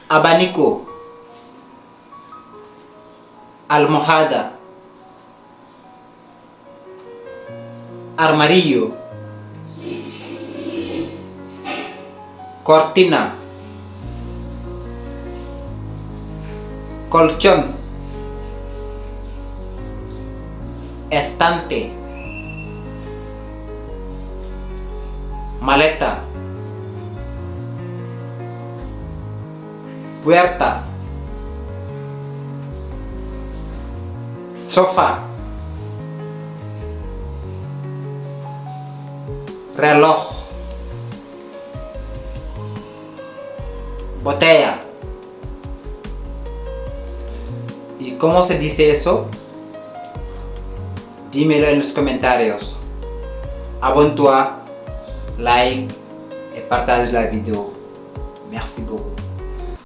abanico, almohada, armarillo, cortina, colchón, estante, maleta, puerta, sofá, reloj, botella. ¿Y cómo se dice eso? Dímelo en los comentarios. Abonne-toi, like et partage la vidéo. Merci beaucoup.